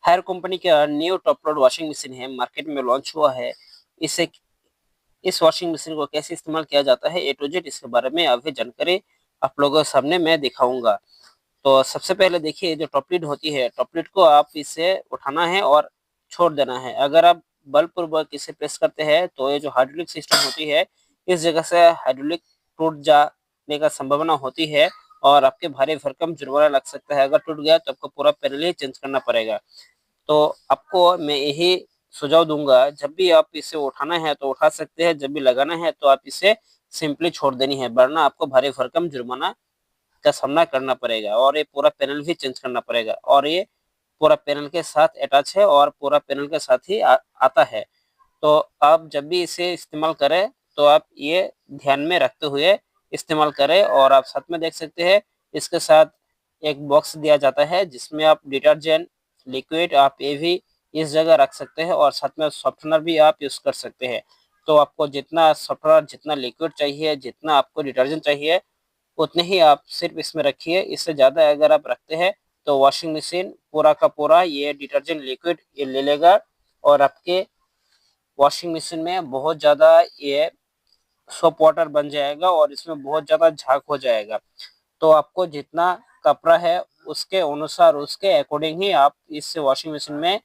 Higher company का new top load washing machine है, market में लॉन्च हुआ है। इसे इस वॉशिंग मशीन को कैसे इस्तेमाल किया जाता है ए टू जेड इसके बारे में अभी जानकारी आप लोगों के सामने मैं दिखाऊंगा। तो सबसे पहले देखिए, जो टॉप लीड होती है, टॉप लीड को आप इसे उठाना है और छोड़ देना है। अगर आप बलपूर्वक इसे प्रेस करते हैं तो ये जो हाइड्रोलिक सिस्टम होती है, इस जगह से हाइड्रोलिक टूट जाने का संभावना होती है और आपके भारी भरकम जुर्माना लग सकता है। अगर टूट गया तो आपको पूरा पैनल ही चेंज करना पड़ेगा। तो आपको मैं यही सुझाव दूंगा, जब भी आप इसे उठाना है तो उठा सकते हैं, जब भी लगाना है तो आप इसे सिंपली छोड़ देनी है, वरना आपको भारी भरकम जुर्माना का सामना करना पड़ेगा और ये पूरा पैनल भी चेंज करना पड़ेगा। और ये पूरा पैनल के साथ अटैच है और पूरा पैनल के साथ ही आता है। तो आप जब भी इसे इस्तेमाल करें तो आप ये ध्यान में रखते हुए इस्तेमाल करें। और आप साथ में देख सकते हैं, इसके साथ एक बॉक्स दिया जाता है जिसमें आप डिटर्जेंट लिक्विड आप ये भी इस जगह रख सकते हैं और साथ में सॉफ्टनर भी आप यूज कर सकते हैं। तो आपको जितना सॉफ्टनर, जितना लिक्विड चाहिए, जितना आपको डिटर्जेंट चाहिए, उतने ही आप सिर्फ इसमें रखिए। इससे ज़्यादा अगर आप रखते हैं तो वॉशिंग मशीन पूरा का पूरा ये डिटर्जेंट लिक्विड ये ले लेगा और आपके वॉशिंग मशीन में बहुत ज़्यादा ये सोप वाटर बन जाएगा और इसमें बहुत ज़्यादा झाग हो जाएगा। तो आपको जितना कपड़ा है उसके अनुसार, उसके अकॉर्डिंग ही आप इस वॉशिंग मशीन में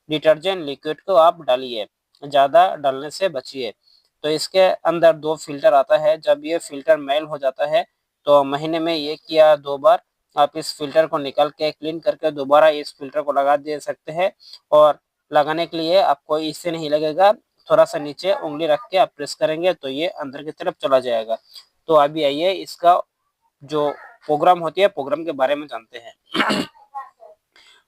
डिटर्जेंट लिक्विड को आप डालिए, ज़्यादा डालने से बचिए। तो इसके अंदर दो फिल्टर आता है। जब ये फिल्टर मैल हो जाता है तो महीने में एक या दो बार आप इस फिल्टर को निकाल के क्लीन करके दोबारा इस फिल्टर को लगा दे सकते हैं। और लगाने के लिए आपको इससे नहीं लगेगा, थोड़ा सा नीचे उंगली रख के आप प्रेस करेंगे तो ये अंदर की तरफ चला जाएगा। तो अभी आइए इसका जो प्रोग्राम होती है, प्रोग्राम के बारे में जानते हैं।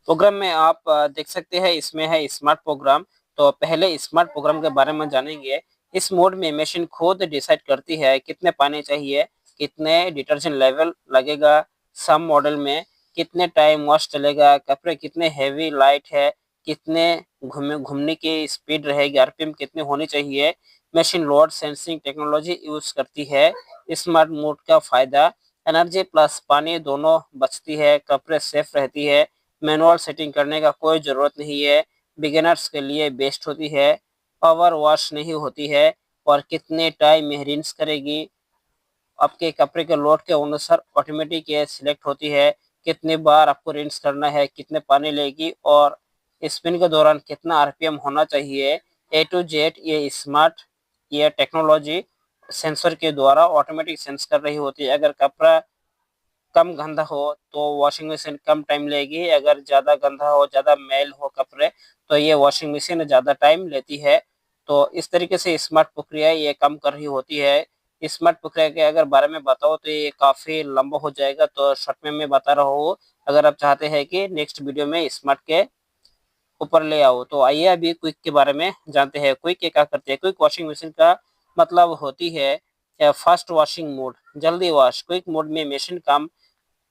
प्रोग्राम में आप देख सकते हैं, इसमें है स्मार्ट प्रोग्राम। तो पहले स्मार्ट प्रोग्राम के बारे में जानेंगे। इस मोड में मशीन खुद डिसाइड करती है कितने पानी चाहिए, कितने डिटर्जेंट लेवल लगेगा, सम मॉडल में कितने टाइम वॉश चलेगा, कपड़े कितने हैवी लाइट है, कितने घूमने की स्पीड रहेगी, आरपीएम कितनी होनी चाहिए। Machine load sensing technology use करती है। स्मार्ट मोड का फायदा, एनर्जी प्लस पानी दोनों बचती है, कपड़े सेफ रहती है, मैनुअल सेटिंग करने का कोई ज़रूरत नहीं है, बिगिनर्स के लिए बेस्ट होती है, पावर वॉश नहीं होती है, और कितने टाइम में रिंस करेगी, आपके कपड़े के लोड के अनुसार ऑटोमेटिक ये सिलेक्ट होती है, कितनी बार आपको रिंस करना है, कितने पानी लेगी, और स्पिन के दौरान कितना आरपीएम होना चाहिए। ए टू जेड ये स्मार्ट ये टेक्नोलॉजी सेंसर के द्वारा ऑटोमेटिक सेंस कर रही होती है। अगर कपड़ा कम गंदा हो तो वॉशिंग मशीन कम टाइम लेगी, अगर ज़्यादा गंदा हो, ज़्यादा मैल हो कपड़े, तो ये वॉशिंग मशीन ज़्यादा टाइम लेती है। तो इस तरीके से स्मार्ट प्रक्रिया ये काम कर रही होती है। स्मार्ट प्रक्रिया के अगर बारे में बताओ तो ये काफ़ी लंबा हो जाएगा, तो शॉर्ट में मैं बता रहा हूँ। अगर आप चाहते हैं कि नेक्स्ट वीडियो में स्मार्ट के ऊपर ले आओ तो आइए अभी क्विक के बारे में जानते हैं। क्विक क्या करते हैं? क्विक वॉशिंग मशीन का मतलब होती है फास्ट वॉशिंग मोड, जल्दी वॉश। क्विक मोड में मशीन काम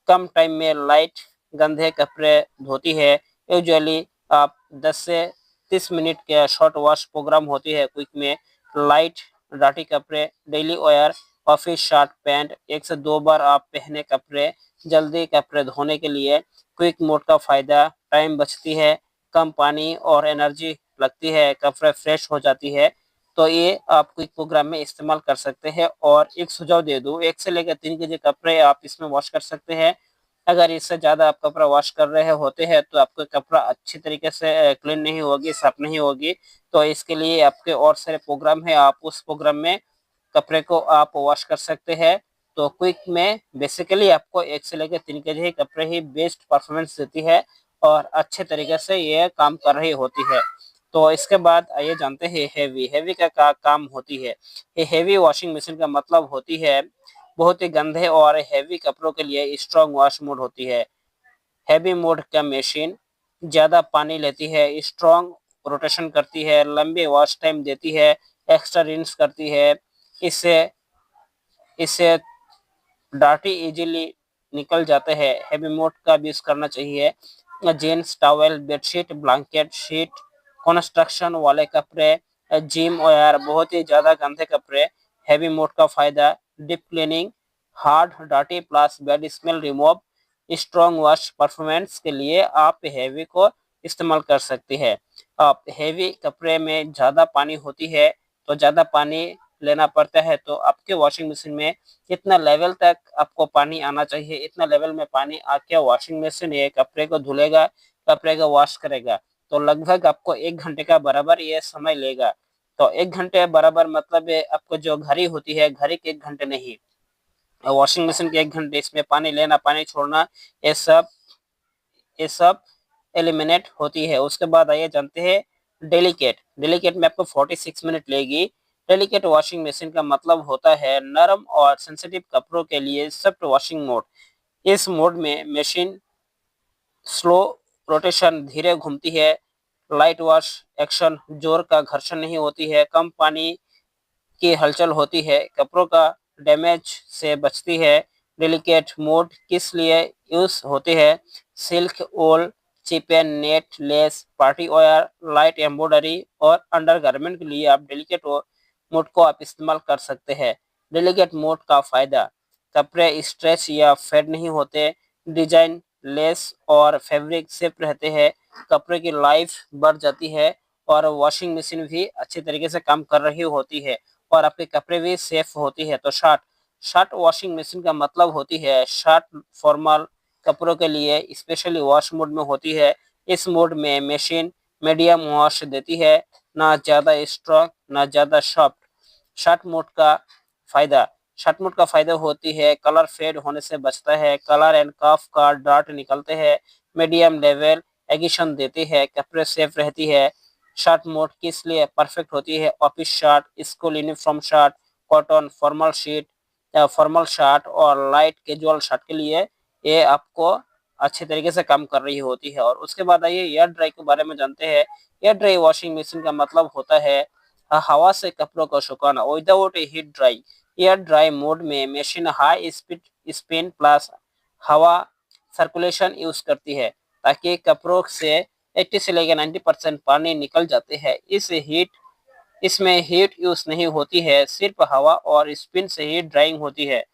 कम टाइम में लाइट गंदे कपड़े धोती है। यूजुअली आप 10 से 30 मिनट के शॉर्ट वॉश प्रोग्राम होती है क्विक में। लाइट डाटी कपड़े, daily wear, office shirt pant, 1 से 2 बार आप पहने कपड़े, जल्दी कपड़े धोने के लिए। क्विक मोड का फायदा, टाइम बचती है, कम पानी और एनर्जी लगती है, कपड़े फ्रेश हो जाती है। तो ये आप क्विक प्रोग्राम में इस्तेमाल कर सकते हैं। और एक सुझाव दे दूं, 1 से लेकर 3 केजी कपड़े आप इसमें वॉश कर सकते हैं। अगर इससे ज़्यादा आप कपड़ा वॉश कर रहे होते हैं तो आपका कपड़ा अच्छी तरीके से क्लीन नहीं होगी, साफ नहीं होगी। तो इसके लिए आपके और सारे प्रोग्राम है, आप उस प्रोग्राम में कपड़े को आप वॉश कर सकते हैं। तो क्विक में बेसिकली आपको 1 से लेकर 3 केजी ही कपड़े ही बेस्ट परफॉर्मेंस देती है और अच्छे तरीके से ये काम कर रही होती है। तो इसके बाद आइए जानते हैं हैवी। हैवी का काम होती है। ये हैवी वॉशिंग मशीन का मतलब होती है बहुत ही गंदे और हैवी कपड़ों के लिए स्ट्रॉन्ग वॉश मोड होती है। हैवी मोड का मशीन ज़्यादा पानी लेती है, स्ट्रॉन्ग रोटेशन करती है, लंबे वॉश टाइम देती है, एक्स्ट्रा रिंस करती है। इससे इससे डार्टी इजीली निकल जाते हैं। हैवी मोड का भी यूज करना चाहिए। Jeans, towel, bedsheet, blanket, sheet, construction वाले कपड़े, जिम और बहुत ही ज़्यादा गंदे कपड़े। हैवी मोड का फायदा, deep cleaning, hard dirty plus bad smell remove. Strong wash performance के लिए आप हैवी को इस्तेमाल कर सकती है। आप हेवी कपड़े में ज़्यादा पानी होती है तो ज़्यादा पानी लेना पड़ता है, तो आपके वॉशिंग मशीन में इतना लेवल तक आपको पानी आना चाहिए, इतना लेवल में पानी आके वॉशिंग मशीन ये कपड़े को धुलेगा, कपड़े को वॉश करेगा। तो लगभग आपको 1 घंटे का बराबर ये समय लेगा। तो 1 घंटे बराबर मतलब है आपको जो घड़ी होती है, घड़ी के 1 घंटे नहीं, वॉशिंग मशीन के 1 घंटे, इसमें पानी लेना, पानी छोड़ना, ये सब ये सब एलिमिनेट होती है। उसके बाद आइए जानते हैं डेलिकेट। डेलिकेट में आपको 46 मिनट लेगी। डेलिकेट वॉशिंग मशीन का मतलब होता है नरम और सेंसिटिव कपड़ों के लिए सॉफ्ट वॉशिंग मोड। इस मोड में मशीन स्लो रोटेशन, धीरे घूमती है, लाइट वॉश एक्शन, जोर का घर्षण नहीं होती है, कम पानी की हलचल होती है, कपड़ों का डैमेज से बचती है। डेलिकेट मोड किस लिए यूज होते हैं? Silk, wool, chiffon, net, lace, party wear, light embroidery और अंडरगारमेंट के लिए आप डेलिकेट मोड को आप इस्तेमाल कर सकते हैं। डेलिकेट मोड का फायदा: कपड़े स्ट्रेच या फेड नहीं होते, डिजाइन, लेस और फैब्रिक सेफ रहते हैं, कपड़े की लाइफ बढ़ जाती है और वॉशिंग मशीन भी अच्छी तरीके से काम कर रही होती है और आपके कपड़े भी सेफ होती है। तो शर्ट शर्ट वॉशिंग मशीन का मतलब होती है शर्ट फॉर्मल कपड़ों के लिए स्पेशली वॉश मोड में होती है। इस मोड में मशीन मीडियम वॉश देती है, ना ज़्यादा स्ट्रॉन्ग ना ज़्यादा सॉफ्ट। शर्ट मोड का फायदा: शर्ट मोड का फायदा होती है कलर फेड होने से बचता है, कलर एंड कफ का डार्ट निकलते हैं, मीडियम लेवल एगिशन देती है, कपड़े सेफ रहती है। शर्ट मोड किस लिए परफेक्ट होती है? Office shirt, school uniform shirt, cotton formal sheet या फॉर्मल शर्ट और लाइट कैजुअल शर्ट के लिए ये आपको अच्छे तरीके से काम कर रही होती है। और उसके बाद आइए एयर ड्राई के बारे में जानते हैं। एयर ड्राई वॉशिंग मशीन का मतलब होता है हवा से कपड़ों को सुखाना, without a heat dry. Air dry mode में machine high speed spin plus हवा सर्कुलेशन यूज करती है ताकि कपड़ों से 80 से लेकर 90% पानी निकल जाते हैं। इसमें हीट यूज नहीं होती है, सिर्फ हवा और स्पिन से ही ड्राइंग होती है।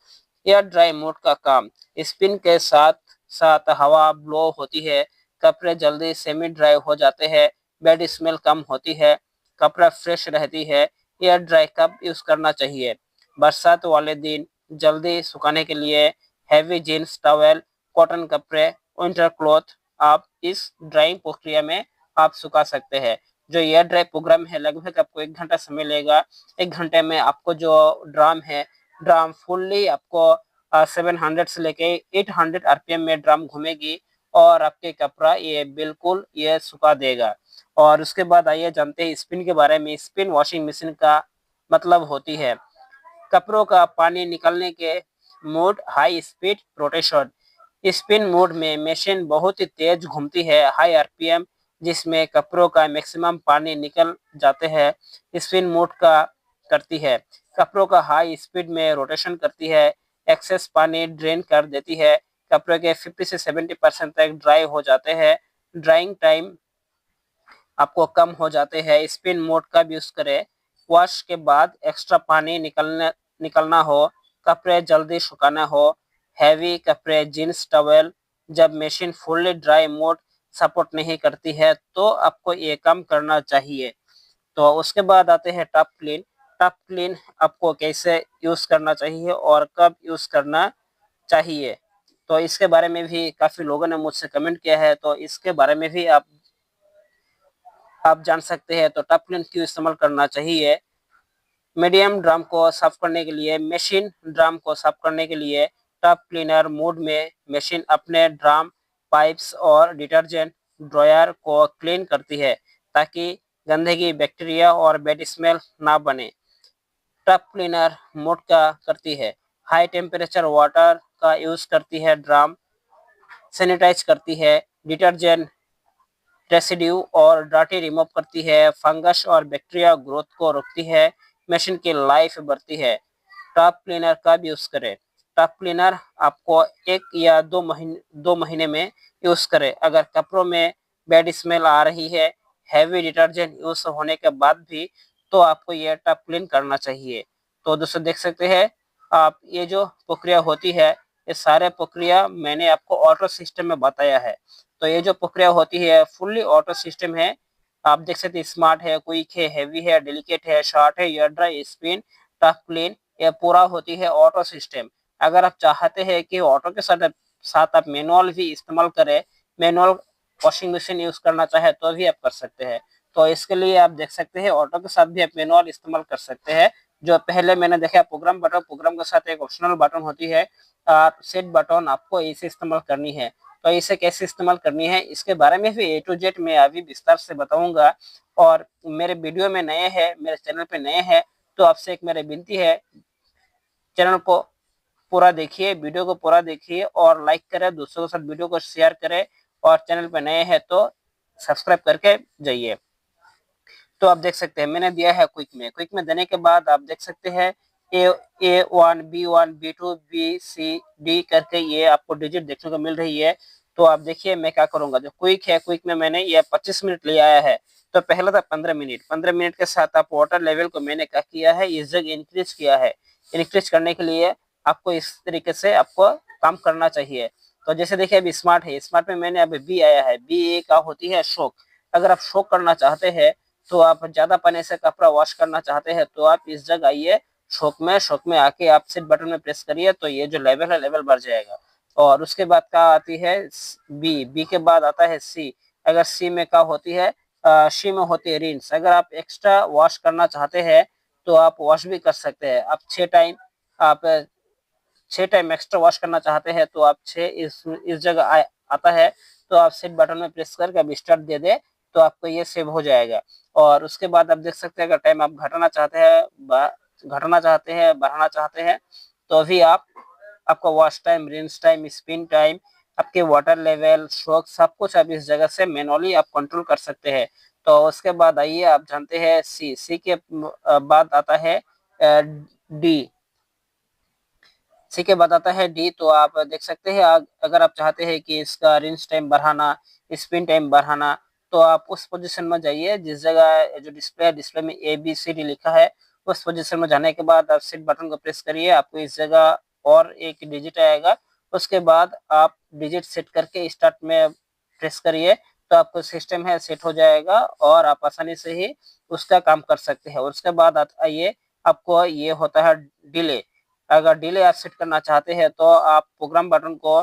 एयर ड्राई मोड का काम: स्पिन के साथ साथ हवा ब्लो होती है, कपड़े जल्दी सेमी ड्राई हो जाते हैं, बेड स्मेल कम होती है, कपड़ा फ्रेश रहती है। एयर ड्राई कब यूज करना चाहिए? बरसात वाले दिन, जल्दी सुखाने के लिए, हैवी जीन्स, टॉवेल, कॉटन कपड़े, विंटर क्लॉथ आप इस ड्राइंग प्रक्रिया में आप सुखा सकते हैं। जो एयर ड्राई प्रोग्राम है लगभग आपको 1 घंटा समय लेगा। 1 घंटे में आपको जो ड्राम फुल्ली आपको 700 से लेके 800 आरपीएम में ड्राम घूमेगी और आपके कपड़ा ये बिल्कुल ये सुखा देगा। और उसके बाद आइए जानते हैं स्पिन के बारे में। स्पिन वॉशिंग मशीन का मतलब होती है कपड़ों का पानी निकलने के mode, high speed rotation. Spin mode में मशीन बहुत ही तेज घूमती है, हाई आरपीएम, जिसमें कपड़ों का मैक्सिमम पानी निकल जाते हैं। स्पिन मोड का करती है कपड़ों का हाई स्पीड में रोटेशन करती है, एक्सेस पानी ड्रेन कर देती है, कपड़े के 50 से 70% तक ड्राई हो जाते हैं, ड्राइंग टाइम आपको कम हो जाते हैं। स्पिन मोड का भी यूज करें वॉश के बाद एक्स्ट्रा पानी निकलना हो, कपड़े जल्दी सुखाना हो, हैवी कपड़े, जींस, टॉवेल, जब machine fully dry mode support नहीं करती है तो आपको ये काम करना चाहिए। तो उसके बाद आते हैं टॉप क्लीन। टॉप क्लीन आपको कैसे यूज करना चाहिए और कब यूज करना चाहिए, तो इसके बारे में भी काफी लोगों ने मुझसे कमेंट किया है, तो इसके बारे में भी आप जान सकते हैं। तो टॉप क्लीन क्यों इस्तेमाल करना चाहिए? मीडियम ड्रम को साफ करने के लिए, मशीन ड्रम को साफ करने के लिए टॉप क्लीनर मोड में मशीन अपने ड्रम, पाइप्स और डिटर्जेंट ड्रॉयर को क्लीन करती है ताकि गंदगी, बैक्टीरिया और बैड स्मेल ना बने। टॉप क्लीनर मोड का करती है हाई टेम्परेचर वाटर का यूज करती है, ड्रम सैनिटाइज करती है, डिटर्जेंट रेसिड्यू और डार्टी रिमूव करती है, फंगस और बैक्टीरिया ग्रोथ को रोकती है, मशीन की लाइफ बढ़ती है। टॉप क्लीनर कब यूज करें? टॉप क्लीनर आपको 1 या 2 महीने में यूज करें। अगर कपड़ों में बैड स्मेल आ रही है, हैवी डिटर्जेंट यूज होने के बाद भी, तो आपको यह टॉप क्लीन करना चाहिए। तो दोस्तों देख सकते हैं आप, ये जो प्रक्रिया होती है, ये सारे प्रक्रिया मैंने आपको ऑटो सिस्टम में बताया है। तो ये जो प्रक्रिया होती है फुल्ली ऑटो सिस्टम है। आप देख सकते हैं स्मार्ट है, क्विक है, हेवी है, डेलिकेट है, शॉर्ट है, air dry, spin, tough clean, ये पूरा होती है ऑटो सिस्टम। अगर आप चाहते हैं कि ऑटो के साथ साथ आप मैनुअल भी इस्तेमाल करें, मैनुअल वॉशिंग मशीन यूज करना चाहे तो भी आप कर सकते हैं। तो इसके लिए आप देख सकते हैं ऑटो के साथ भी आप मैनुअल इस्तेमाल कर सकते हैं। जो पहले मैंने देखा प्रोग्राम बटन, प्रोग्राम के साथ एक ऑप्शनल बटन होती है सेट बटन, आपको इसे इस्तेमाल करनी है। तो इसे कैसे इस्तेमाल करनी है इसके बारे में भी ए टू जेड मैं अभी विस्तार से बताऊंगा। और मेरे वीडियो में नए हैं, मेरे चैनल पे नए हैं, तो आपसे एक मेरी विनती है, चैनल को पूरा देखिए, वीडियो को पूरा देखिए और लाइक करें, दूसरों के साथ वीडियो को शेयर करें, और चैनल पे नए हैं तो सब्सक्राइब करके जाइए। तो आप देख सकते हैं मैंने दिया है क्विक में देने के बाद आप देख सकते हैं A1 B1 B2 B C D करके ये आपको डिजिट देखने को मिल रही है। तो आप देखिए मैं क्या करूंगा, जो क्विक है क्विक में मैंने ये 25 मिनट ले आया है। तो पहला था 15 मिनट, 15 मिनट के साथ आप वाटर लेवल को मैंने क्या किया है, इस जगह इंक्रीज किया है। इंक्रीज करने के लिए आपको इस तरीके से आपको काम करना चाहिए। तो जैसे देखिए अभी स्मार्ट है, स्मार्ट में मैंने अभी बी आया है, बी का होती है शॉक। अगर आप शॉक करना चाहते हैं, तो आप ज्यादा पानी से कपड़ा वॉश करना चाहते हैं तो आप इस जगह आइए शौक में आके आप सेट बटन में प्रेस करिए, तो ये जो लेवल है लेवल बढ़ जाएगा। और उसके बाद क्या आती है बी के बाद आता है सी। अगर सी में क्या होती है, सी में होती है रिंस। अगर आप एक्स्ट्रा वॉश करना चाहते हैं तो आप वॉश भी कर सकते हैं। आप 6 टाइम, आप 6 टाइम एक्स्ट्रा वॉश करना चाहते हैं तो आप 6 इस जगह आता है, तो आप सेट बटन में प्रेस करके अब स्टार्ट दे दे, तो आपको ये सेव हो जाएगा। और उसके बाद आप देख सकते हैं अगर टाइम आप घटाना चाहते हैं, बढ़ाना चाहते हैं, तो अभी आप आपका wash time, rinse time, spin time, आपके वाटर लेवल, स्ट्रोक, सब कुछ आप इस जगह से मैनुअली आप कंट्रोल कर सकते हैं। तो उसके बाद आइए आप जानते हैं सी के बाद आता है डी। सी के बाद आता है डी। तो आप देख सकते हैं अगर आप चाहते हैं कि इसका रिंस टाइम बढ़ाना, स्पिन टाइम बढ़ाना, तो आप उस पोजीशन में जाइए जिस जगह जो डिस्प्ले है, डिस्प्ले में ABCD लिखा है, उस पोजीशन में जाने के बाद आप सेट बटन को प्रेस करिए, आपको इस जगह और एक डिजिट आएगा। उसके बाद आप डिजिट सेट करके स्टार्ट में प्रेस करिए, तो आपको सिस्टम है सेट हो जाएगा और आप आसानी से ही उसका काम कर सकते हैं। उसके बाद आइए आपको ये होता है डिले। अगर डिले आप सेट करना चाहते हैं तो आप प्रोग्राम बटन को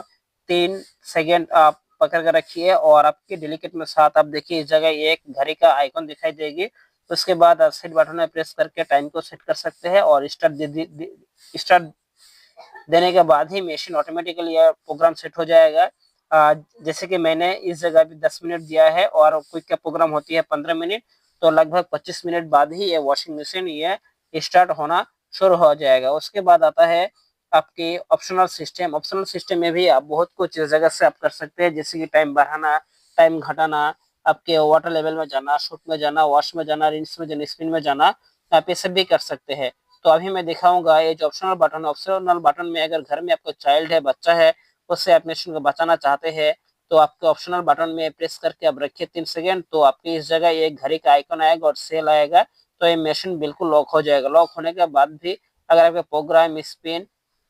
3 सेकेंड आप पकड़ कर रखिए और आपके डिलीकेट में साथ आप देखिए इस जगह एक घड़ी का आइकन दिखाई देगी। उसके बाद आप सेट बटन में प्रेस करके टाइम को सेट कर सकते हैं और स्टार्ट देने के बाद ही मशीन ऑटोमेटिकली यह प्रोग्राम सेट हो जाएगा। जैसे कि मैंने इस जगह भी 10 मिनट दिया है और क्विक का प्रोग्राम होती है 15 मिनट, तो लगभग 25 मिनट बाद ही ये वॉशिंग मशीन ये स्टार्ट होना शुरू हो जाएगा। उसके बाद आता है आपकी ऑप्शनल सिस्टम। ऑप्शनल सिस्टम में भी आप बहुत कुछ इस जगह से आप कर सकते हैं, जैसे कि टाइम बढ़ाना, टाइम घटाना, आपके वाटर लेवल में जाना, शूट में जाना, वॉश में जाना, रिंस में जाना, स्पिन में जाना, आप ये सब भी कर सकते हैं। तो अभी मैं दिखाऊंगा ये जो ऑप्शनल बटन है। ऑप्शनल बटन में अगर घर में आपको चाइल्ड है, बच्चा है, उससे आप मशीन को बचाना चाहते हैं, तो आपके ऑप्शनल बटन में प्रेस करके आप रखिए 3 सेकेंड, तो आपकी इस जगह एक घड़ी का आइकन आएगा और सेल आएगा, तो ये मशीन बिल्कुल लॉक हो जाएगा। लॉक होने के बाद भी अगर आपका programme, spin,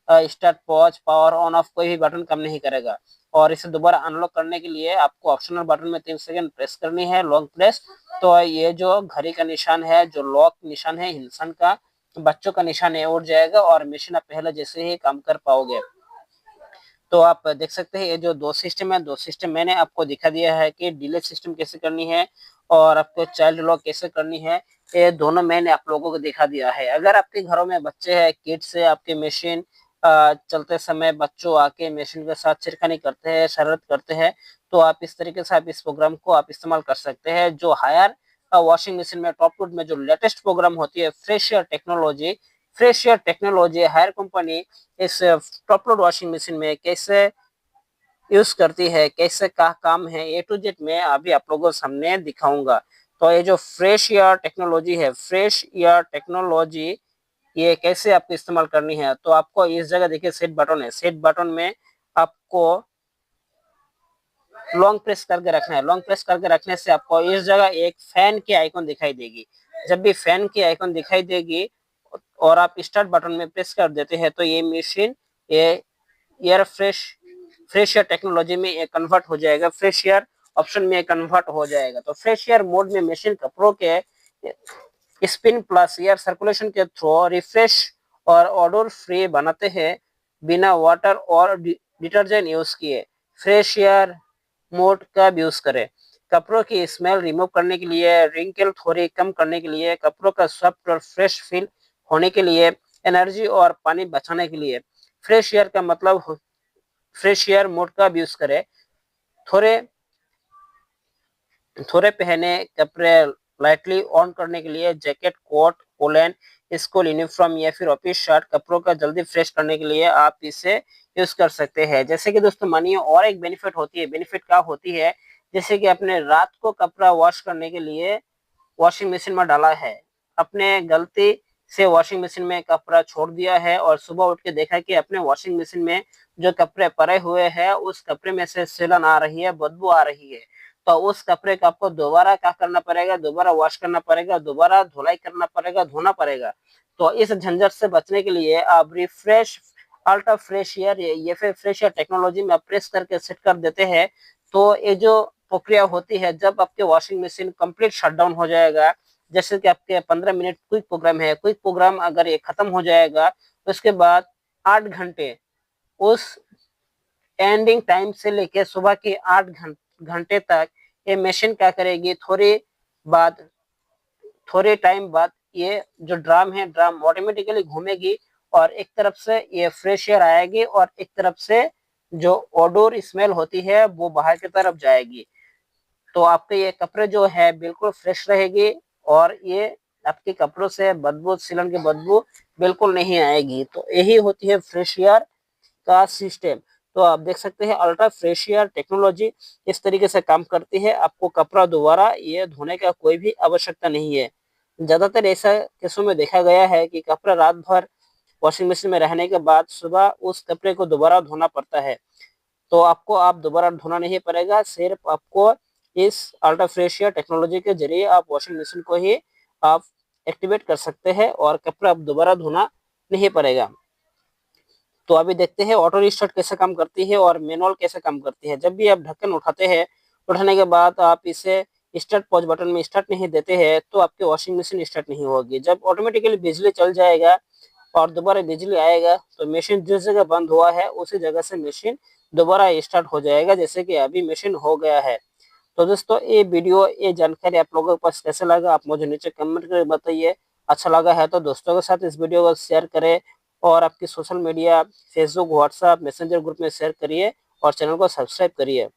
start, pause, power on off कोई भी बटन काम नहीं करेगा। और इसे दोबारा अनलॉक करने के लिए आपको ऑप्शनल बटन में 3 सेकेंड प्रेस करनी है, लॉन्ग प्रेस। तो ये जो घड़ी का निशान है, जो लॉक निशान है इंसान का, बच्चों का निशान है, उड़ जाएगा और मशीन आप पहले जैसे ही काम कर पाओगे। तो आप देख सकते हैं ये जो 2 सिस्टम है, 2 सिस्टम मैंने आपको दिखा दिया है कि डिले सिस्टम कैसे करनी है और आपको चाइल्ड लॉक कैसे करनी है, ये दोनों मैंने आप लोगों को दिखा दिया है। अगर आपके घरों में बच्चे हैं, किड्स है, आपके मशीन चलते समय बच्चों आके मशीन के साथ छिड़खानी करते हैं, शरारत करते हैं, तो आप इस तरीके से आप इस प्रोग्राम को आप इस्तेमाल कर सकते हैं। जो हायर वॉशिंग मशीन में टॉप लोड में जो लेटेस्ट प्रोग्राम होती है, फ्रेशियर टेक्नोलॉजी हायर कंपनी इस टॉप लोड वॉशिंग मशीन में कैसे यूज करती है, कैसे का काम है, ए टू जेड में अभी आप लोगों के सामने दिखाऊंगा। तो ये जो फ्रेश एयर टेक्नोलॉजी, ये कैसे आपको इस्तेमाल करनी है, तो आपको इस जगह देखिए सेट बटन है, सेट बटन में आपको लॉन्ग प्रेस करके रखना है। लॉन्ग प्रेस करके रखने से आपको इस जगह एक फैन की आइकन दिखाई देगी। जब भी फैन की आइकन दिखाई देगी और आप स्टार्ट बटन में प्रेस कर देते हैं, तो ये मशीन ये air fresh fresh air technology में ये कन्वर्ट हो जाएगा, फ्रेश एयर ऑप्शन में कन्वर्ट हो जाएगा। तो फ्रेश एयर मोड में मशीन कपड़ों के स्पिन प्लस एयर सर्कुलेशन के थ्रू रिफ्रेश और ऑडर फ्री बनाते हैं बिना वाटर और डिटर्जेंट यूज किए। फ्रेश एयर मोड का यूज करें कपड़ों की स्मेल रिमूव करने के लिए, रिंकल थोड़ी कम करने के लिए, कपड़ों का सॉफ्ट और फ्रेश फील होने के लिए, एनर्जी और पानी बचाने के लिए। फ्रेश एयर का मतलब फ्रेश एयर मोड का यूज करें थोड़े थोड़े पहने कपड़े लाइटली ऑन करने के लिए, jacket, coat, woollen, school uniform या फिर ऑफिस शर्ट कपड़ों का जल्दी फ्रेश करने के लिए आप इसे यूज कर सकते हैं। जैसे कि दोस्तों मानिए और एक बेनिफिट होती है, बेनिफिट क्या होती है, जैसे कि आपने रात को कपड़ा वॉश करने के लिए वॉशिंग मशीन में डाला है, अपने गलती से वॉशिंग मशीन में कपड़ा छोड़ दिया है और सुबह उठ के देखा कि अपने वॉशिंग मशीन में जो कपड़े पड़े हुए हैं उस कपड़े में से सिलन आ रही है, बदबू आ रही है, तो उस कपड़े को आपको दोबारा क्या करना पड़ेगा, दोबारा वॉश करना पड़ेगा, दोबारा धुलाई करना पड़ेगा, धोना पड़ेगा। तो इस झंझट से बचने के लिए आप रिफ्रेश अल्ट्रा फ्रेश एयर या फिर फ्रेश एयर टेक्नोलॉजी में प्रेस करके सेट कर देते हैं, तो ये जो प्रक्रिया होती है जब आपके वॉशिंग मशीन कंप्लीट शटडाउन हो जाएगा, जैसे कि आपके 15 मिनट क्विक प्रोग्राम है, क्विक प्रोग्राम अगर ये खत्म हो जाएगा तो उसके बाद 8 घंटे उस एंडिंग टाइम से लेके सुबह के 8 घंटे तक ये मशीन क्या करेगी, थोड़े टाइम बाद ये जो ड्राम है, ड्राम ऑटोमेटिकली घूमेगी और एक तरफ से ये फ्रेश एयर आएगी और एक तरफ से जो ओडोर स्मेल होती है वो बाहर की तरफ जाएगी। तो आपके ये कपड़े जो है बिल्कुल फ्रेश रहेगी और ये आपके कपड़ों से बदबू, सिलन की बदबू बिल्कुल नहीं आएगी। तो यही होती है फ्रेश एयर का सिस्टम। तो आप देख सकते हैं अल्ट्रा फ्रेश एयर टेक्नोलॉजी इस तरीके से काम करती है, आपको कपड़ा दोबारा ये धोने का कोई भी आवश्यकता नहीं है। ज्यादातर ऐसा केसों में देखा गया है कि कपड़ा रात भर वॉशिंग मशीन में रहने के बाद सुबह उस कपड़े को दोबारा धोना पड़ता है, तो आपको आप दोबारा धोना नहीं पड़ेगा, सिर्फ आपको इस अल्ट्रा फ्रेश एयर टेक्नोलॉजी के जरिए आप वॉशिंग मशीन को ही आप एक्टिवेट कर सकते हैं और कपड़ा आप दोबारा धोना नहीं पड़ेगा। तो अभी देखते हैं ऑटो रिस्टार्ट कैसे काम करती है और मैनुअल कैसे काम करती है। जब भी आप ढक्कन उठाते हैं, उठाने के बाद आप इसे स्टार्ट पॉज बटन में स्टार्ट नहीं देते हैं तो आपकी वॉशिंग मशीन स्टार्ट नहीं होगी। जब ऑटोमेटिकली बिजली चल जाएगा और दोबारा बिजली आएगा तो मशीन जिस जगह बंद हुआ है उसी जगह से मशीन दोबारा स्टार्ट हो जाएगा, जैसे कि अभी मशीन हो गया है। तो दोस्तों ये वीडियो, ये जानकारी आप लोगों के पास कैसे लगा आप मुझे नीचे कमेंट करके बताइए। अच्छा लगा है तो दोस्तों के साथ इस वीडियो को शेयर करें और आपकी social media Facebook, WhatsApp, messenger group में शेयर करिए और चैनल को सब्सक्राइब करिए।